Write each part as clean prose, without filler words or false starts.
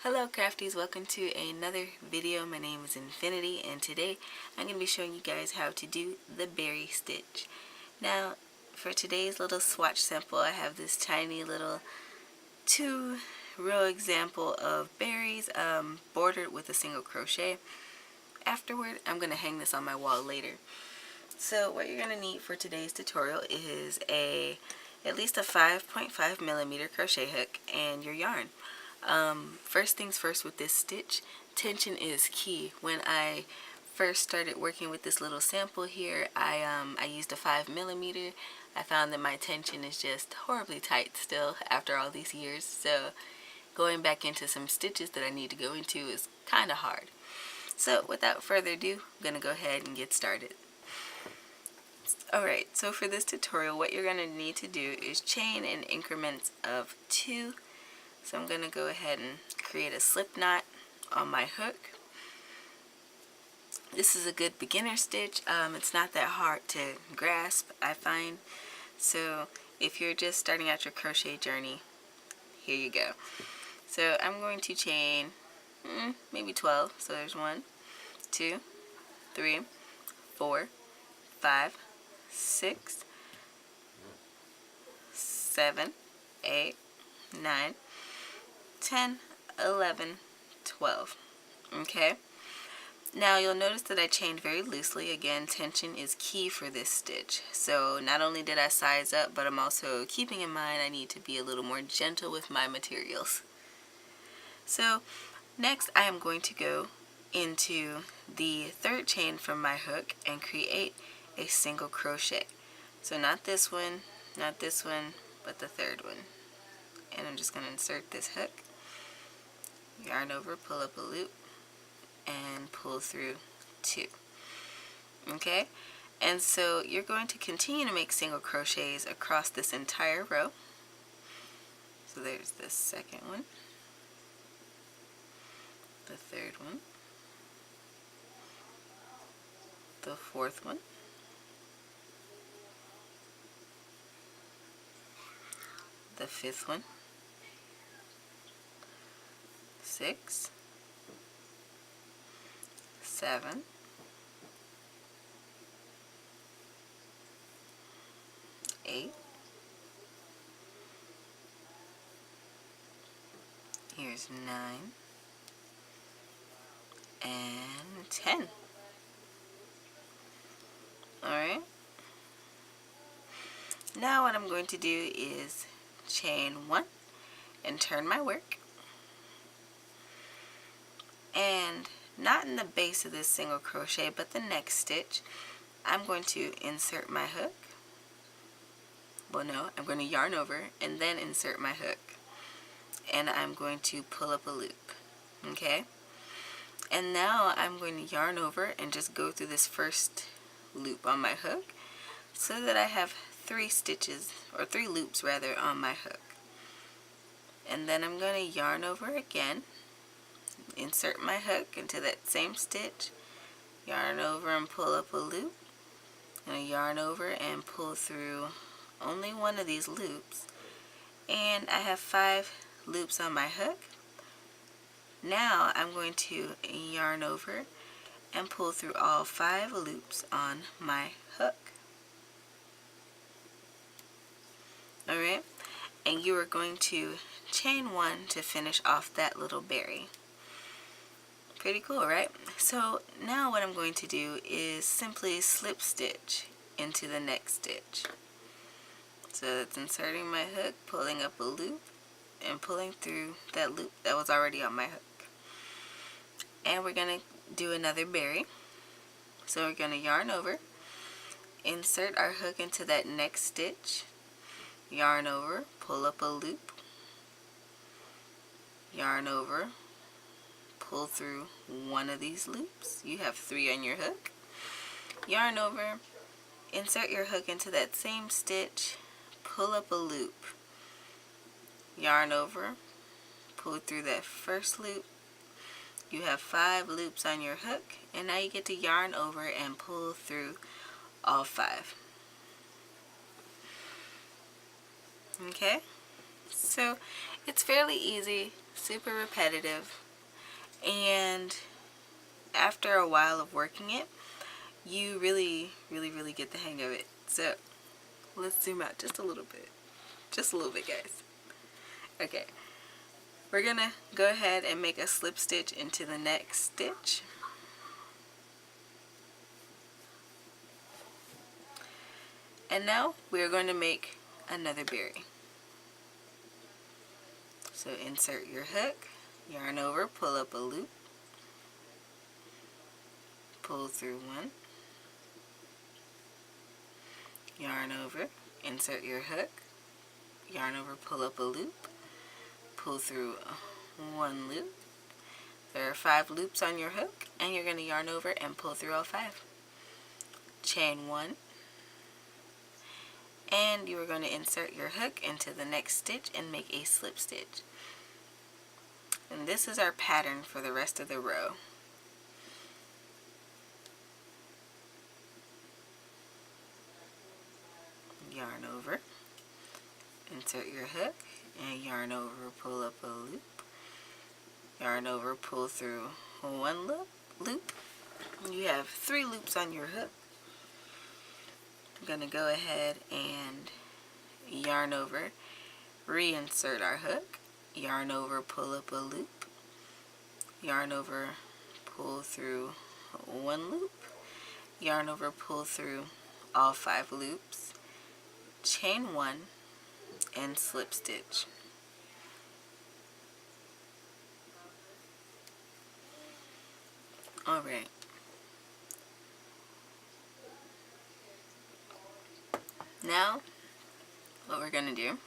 Hello crafties, welcome to another video. My name is Infiniti and today I'm going to be showing you guys how to do the berry stitch. Now for today's little swatch sample I have this tiny little 2-row example of berries bordered with a single crochet. Afterward I'm going to hang this on my wall later. So what you're going to need for today's tutorial is at least a 5.5 millimeter crochet hook and your yarn. First things first with this stitch, tension is key. When I first started working with this little sample here, I used a 5 millimeter. I found that my tension is just horribly tight still after all these years, so going back into some stitches that I need to go into is kind of hard. So without further ado, I'm going to go ahead and get started. Alright, so for this tutorial what you're going to need to do is chain in increments of 2. So I'm going to go ahead and create a slip knot on my hook. This is a good beginner stitch. It's not that hard to grasp, I find. So if you're just starting out your crochet journey, here you go. So I'm going to chain maybe 12. So there's 1, 2, 3, 4, 5, 6, 7, 8, 9, 10, 11, 12. Okay? Now you'll notice that I chained very loosely. Again, tension is key for this stitch. So not only did I size up, but I'm also keeping in mind I need to be a little more gentle with my materials. So next I am going to go into the third chain from my hook and create a single crochet. So not this one, but the third one. And I'm just going to insert this hook, yarn over, pull up a loop, and pull through 2. Okay? And so you're going to continue to make single crochets across this entire row. So there's the second one, the third one, the fourth one, the fifth one, 6, 7, 8, here's 9, and 10. Alright? Now what I'm going to do is chain 1 and turn my work. And not in the base of this single crochet, but the next stitch, I'm going to insert my hook. Well, no, I'm going to yarn over and then insert my hook. And I'm going to pull up a loop. Okay? And now I'm going to yarn over and just go through this first loop on my hook so that I have 3 stitches, or 3 loops rather, on my hook. And then I'm going to yarn over again, insert my hook into that same stitch, yarn over and pull up a loop, and yarn over and pull through only one of these loops, and I have 5 loops on my hook. Now I'm going to yarn over and pull through all 5 loops on my hook. Alright, and you are going to chain 1 to finish off that little berry. Pretty cool, right? So now what I'm going to do is simply slip stitch into the next stitch. So it's inserting my hook, pulling up a loop, and pulling through that loop that was already on my hook. And we're going to do another berry. So we're going to yarn over, insert our hook into that next stitch, yarn over, pull up a loop, yarn over, pull through one of these loops. You have 3 on your hook. Yarn over, insert your hook into that same stitch, pull up a loop, yarn over, pull through that first loop. You have 5 loops on your hook, and now you get to yarn over and pull through all 5. Okay? So it's fairly easy, super repetitive, and after a while of working it, you really get the hang of it. So let's zoom out just a little bit. Just a little bit, guys. Okay. We're gonna go ahead and make a slip stitch into the next stitch. And now we are going to make another berry. So insert your hook, yarn over, pull up a loop, pull through one, yarn over, insert your hook, yarn over, pull up a loop, pull through one loop. There are 5 loops on your hook, and you're going to yarn over and pull through all 5. Chain 1, and you are going to insert your hook into the next stitch and make a slip stitch. And this is our pattern for the rest of the row. Yarn over, insert your hook, and yarn over, pull up a loop, yarn over, pull through one loop. You have 3 loops on your hook. I'm going to go ahead and yarn over, reinsert our hook, yarn over, pull up a loop, yarn over, pull through one loop, yarn over, pull through all 5 loops, chain 1, and slip stitch. Alright. Now, what we're going to do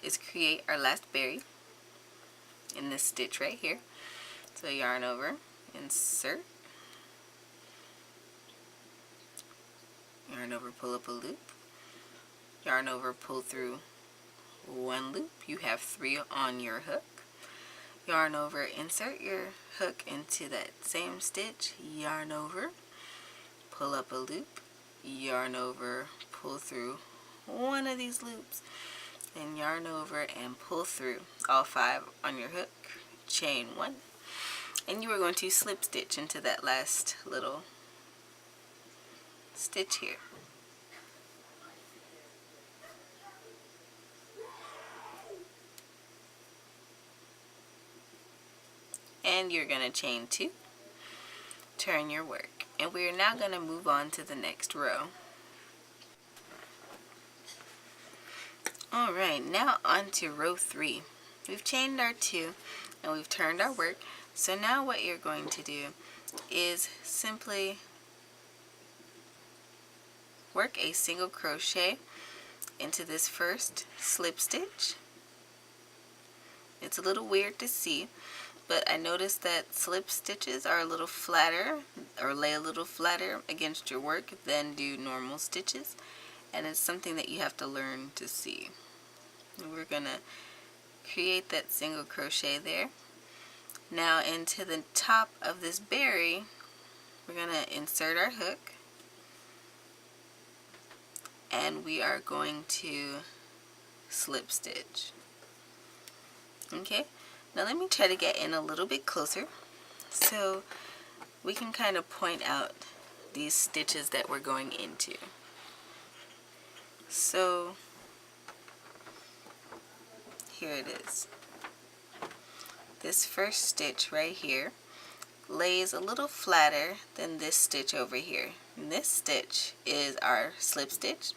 is create our last berry in this stitch right here. So yarn over, insert, yarn over, pull up a loop, yarn over, pull through one loop. You have 3 on your hook. Yarn over, insert your hook into that same stitch, yarn over, pull up a loop, yarn over, pull through one of these loops, and yarn over and pull through all 5 on your hook, chain 1, and you are going to slip stitch into that last little stitch here. And you're going to chain 2, turn your work, and we are now going to move on to the next row. Alright, now on to row 3. We've chained our 2 and we've turned our work. So now what you're going to do is simply work a single crochet into this first slip stitch. It's a little weird to see, but I noticed that slip stitches are a little flatter, or lay a little flatter against your work than do normal stitches, and it's something that you have to learn to see. And we're going to create that single crochet there. Now into the top of this berry, we're going to insert our hook, and we are going to slip stitch. Okay, now let me try to get in a little bit closer so we can kind of point out these stitches that we're going into. So here it is. This first stitch right here lays a little flatter than this stitch over here. And this stitch is our slip stitch.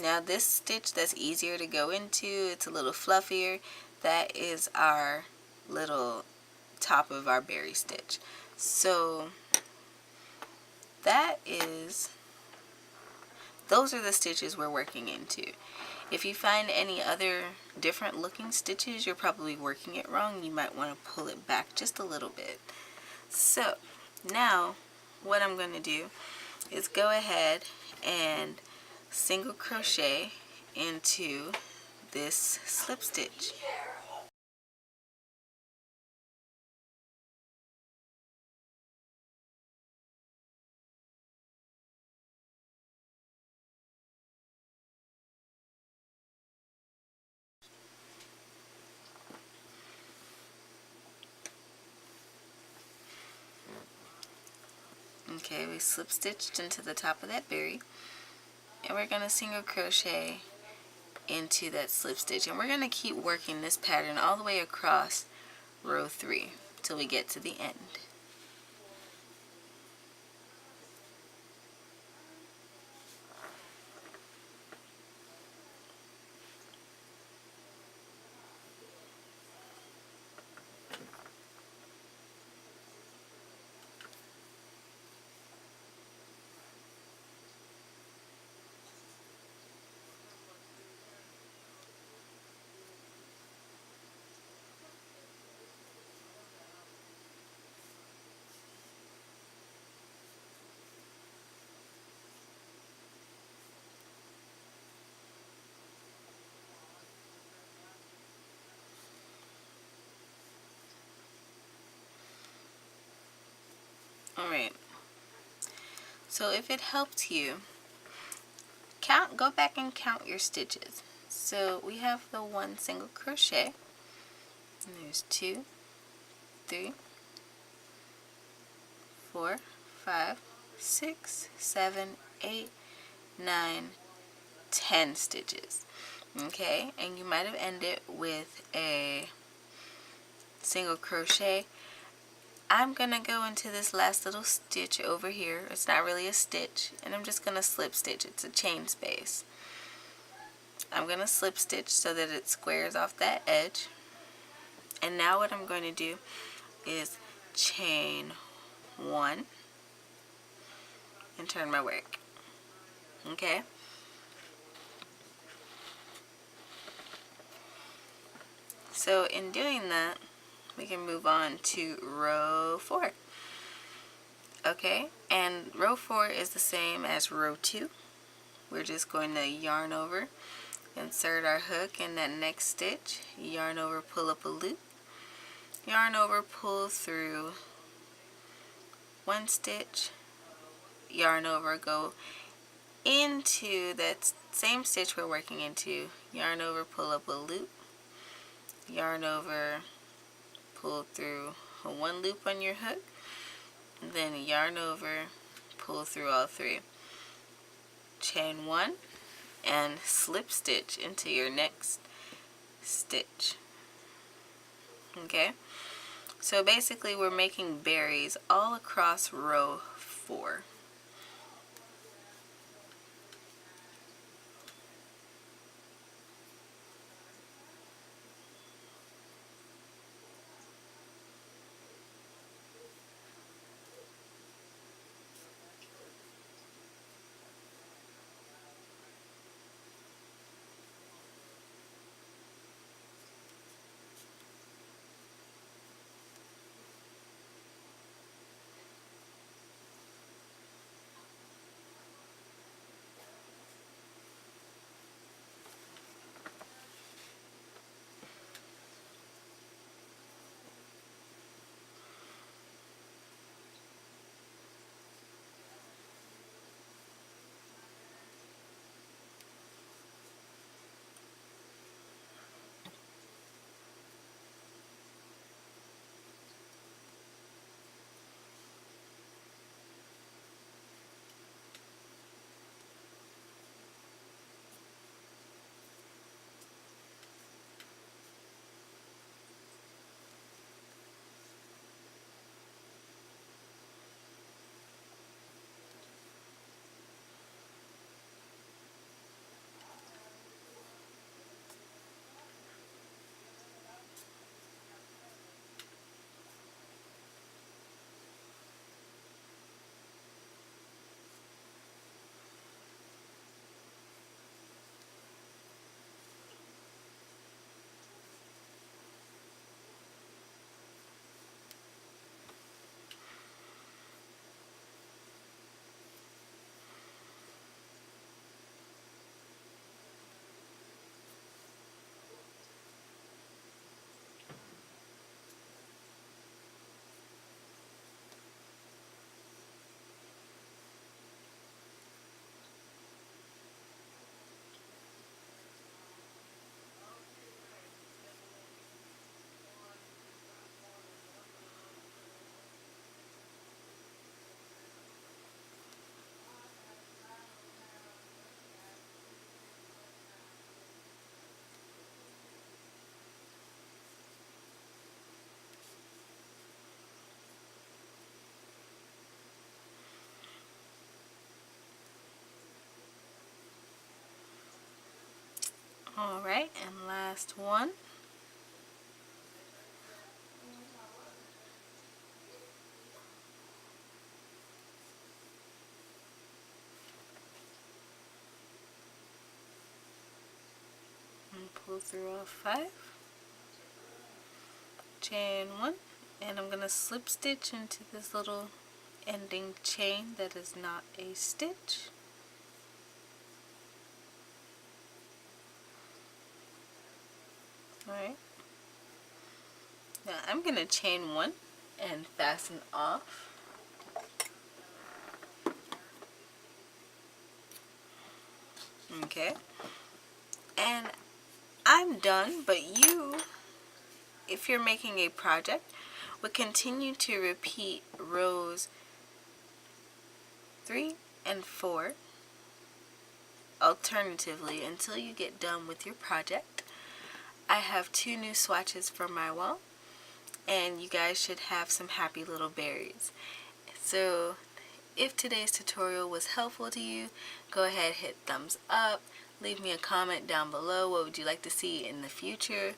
Now this stitch that's easier to go into, it's a little fluffier, that is our little top of our berry stitch. So those are the stitches we're working into. If you find any other different looking stitches, you're probably working it wrong. You might want to pull it back just a little bit. So now what I'm going to do is go ahead and single crochet into this slip stitch. Okay, we slip stitched into the top of that berry, and we're going to single crochet into that slip stitch, and we're going to keep working this pattern all the way across row 3 till we get to the end. Alright, so if it helped you, go back and count your stitches. So we have the 1 single crochet, and there's 2, 3, 4, 5, 6, 7, 8, 9, 10 stitches. Okay, and you might have ended with a single crochet. I'm gonna go into this last little stitch over here. It's not really a stitch, and I'm just gonna slip stitch. It's a chain space. I'm gonna slip stitch so that it squares off that edge. And now what I'm going to do is chain 1 and turn my work. Okay? So in doing that, we can move on to row 4. Okay, and row 4 is the same as row 2. We're just going to yarn over, insert our hook in that next stitch, yarn over, pull up a loop, yarn over, pull through 1 stitch, yarn over, go into that same stitch we're working into, yarn over, pull up a loop, yarn over, pull through 1 loop on your hook, then yarn over, pull through all 3, chain 1, and slip stitch into your next stitch. Okay, so basically we're making berries all across row 4. Alright, and last one. And pull through all 5. Chain 1, and I'm going to slip stitch into this little ending chain that is not a stitch. Alright. Now I'm going to chain 1 and fasten off. Okay. And I'm done, but you, if you're making a project, would continue to repeat rows 3 and 4 alternatively until you get done with your project. I have 2 new swatches for my wall, and you guys should have some happy little berries. So if today's tutorial was helpful to you, go ahead, hit thumbs up, leave me a comment down below. What would you like to see in the future?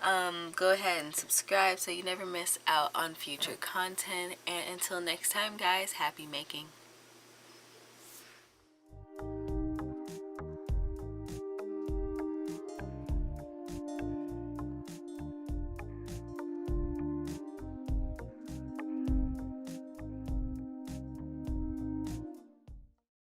Go ahead and subscribe so you never miss out on future content. And until next time, guys, happy making.